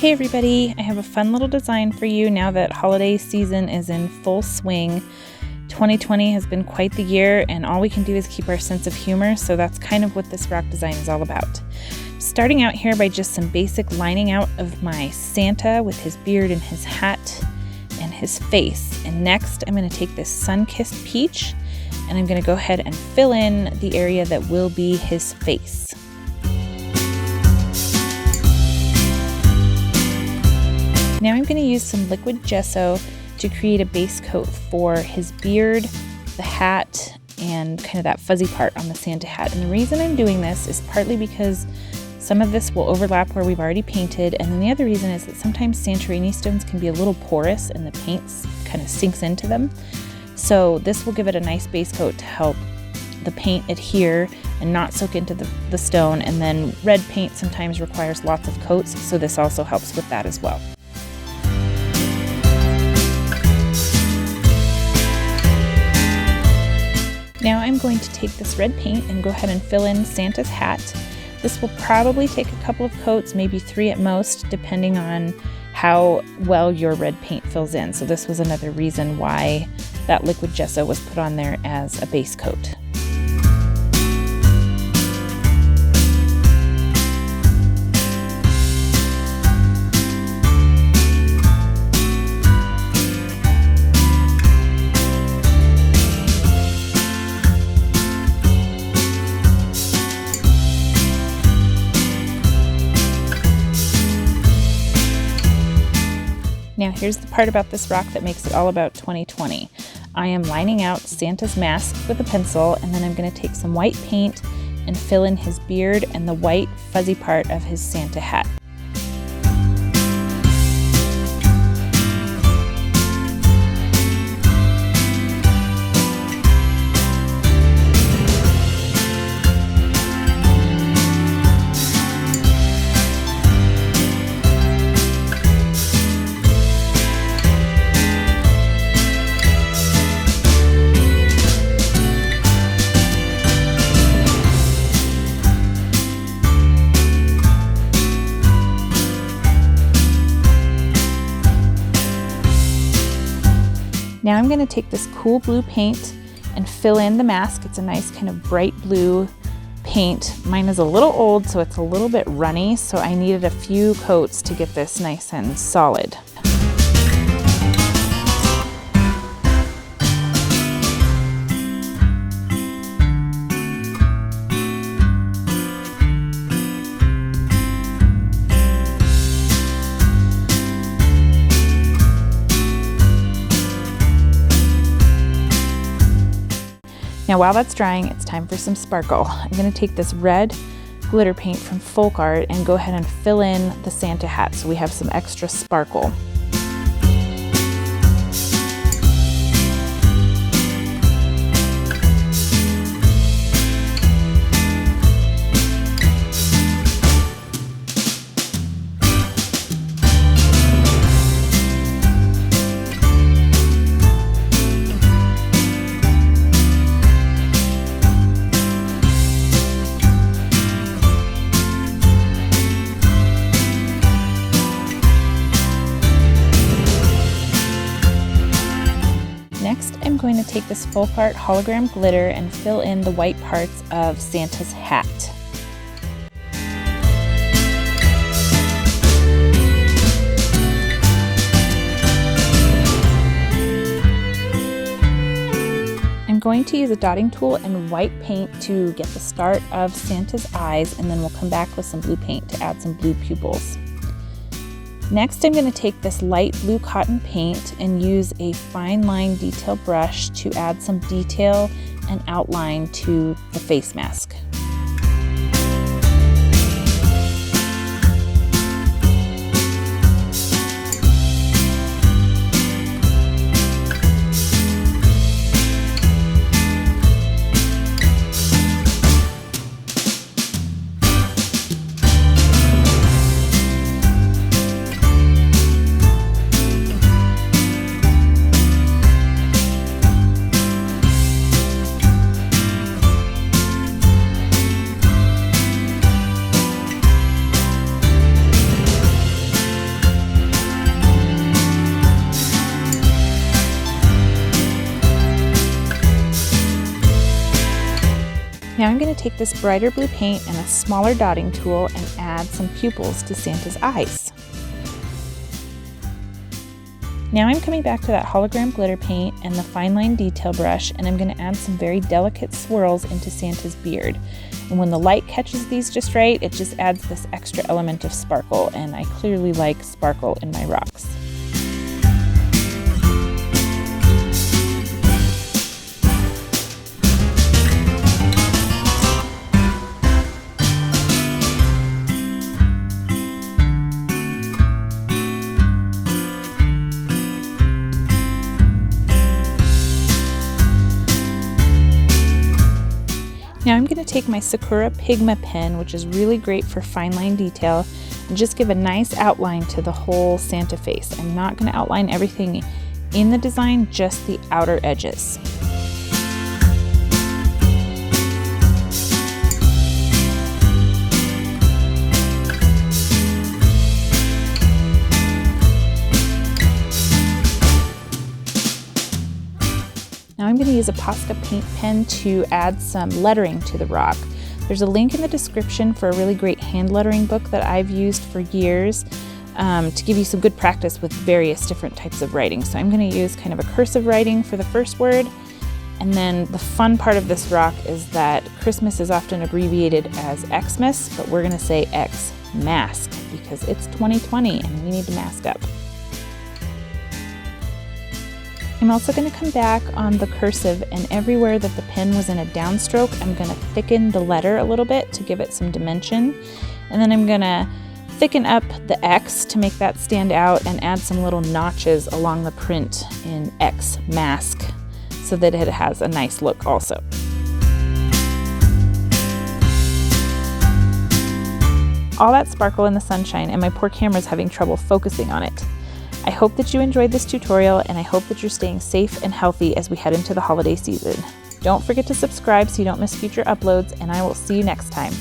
Hey everybody, I have a fun little design for you now that holiday season is in full swing. 2020 has been quite the year, and all we can do is keep our sense of humor, so that's kind of what this rock design is all about. Starting out here by just some basic lining out of my Santa with his beard and his hat and his face. And next I'm going to take this sun-kissed peach and I'm going to go ahead and fill in the area that will be his face. Now I'm going to use some liquid gesso to create a base coat for his beard, the hat, and kind of that fuzzy part on the Santa hat. And the reason I'm doing this is partly because some of this will overlap where we've already painted, and then the other reason is that sometimes Santorini stones can be a little porous and the paint kind of sinks into them. So this will give it a nice base coat to help the paint adhere and not soak into the stone. And then red paint sometimes requires lots of coats, so this also helps with that as well. Now I'm going to take this red paint and go ahead and fill in Santa's hat. This will probably take a couple of coats, maybe 3 at most, depending on how well your red paint fills in. So this was another reason why that liquid gesso was put on there as a base coat. Now here's the part about this rock that makes it all about 2020. I am lining out Santa's mask with a pencil, and then I'm going to take some white paint and fill in his beard and the white fuzzy part of his Santa hat. Now I'm going to take this cool blue paint and fill in the mask. It's a nice kind of bright blue paint. Mine is a little old, so it's a little bit runny, so I needed a few coats to get this nice and solid. Now while that's drying, it's time for some sparkle. I'm going to take this red glitter paint from Folk Art and go ahead and fill in the Santa hat so we have some extra sparkle. Next, I'm going to take this Folk Art hologram glitter and fill in the white parts of Santa's hat. I'm going to use a dotting tool and white paint to get the start of Santa's eyes, and then we'll come back with some blue paint to add some blue pupils. Next, I'm going to take this light blue cotton paint and use a fine line detail brush to add some detail and outline to the face mask. Now I'm going to take this brighter blue paint and a smaller dotting tool and add some pupils to Santa's eyes. Now I'm coming back to that hologram glitter paint and the fine line detail brush, and I'm going to add some very delicate swirls into Santa's beard. And when the light catches these just right, it just adds this extra element of sparkle, and I clearly like sparkle in my rocks. Now I'm going to take my Sakura Pigma pen, which is really great for fine line detail, and just give a nice outline to the whole Santa face. I'm not going to outline everything in the design, just the outer edges. Now I'm going to use a Posca paint pen to add some lettering to the rock. There's a link in the description for a really great hand lettering book that I've used for years to give you some good practice with various different types of writing. So I'm going to use kind of a cursive writing for the first word. And then the fun part of this rock is that Christmas is often abbreviated as Xmas, but we're going to say X mask because it's 2020 and we need to mask up. I'm also going to come back on the cursive, and everywhere that the pen was in a downstroke, I'm going to thicken the letter a little bit to give it some dimension. And then I'm going to thicken up the X to make that stand out and add some little notches along the print in X mask so that it has a nice look also. All that sparkle in the sunshine, and my poor camera's having trouble focusing on it. I hope that you enjoyed this tutorial, and I hope that you're staying safe and healthy as we head into the holiday season. Don't forget to subscribe so you don't miss future uploads, and I will see you next time.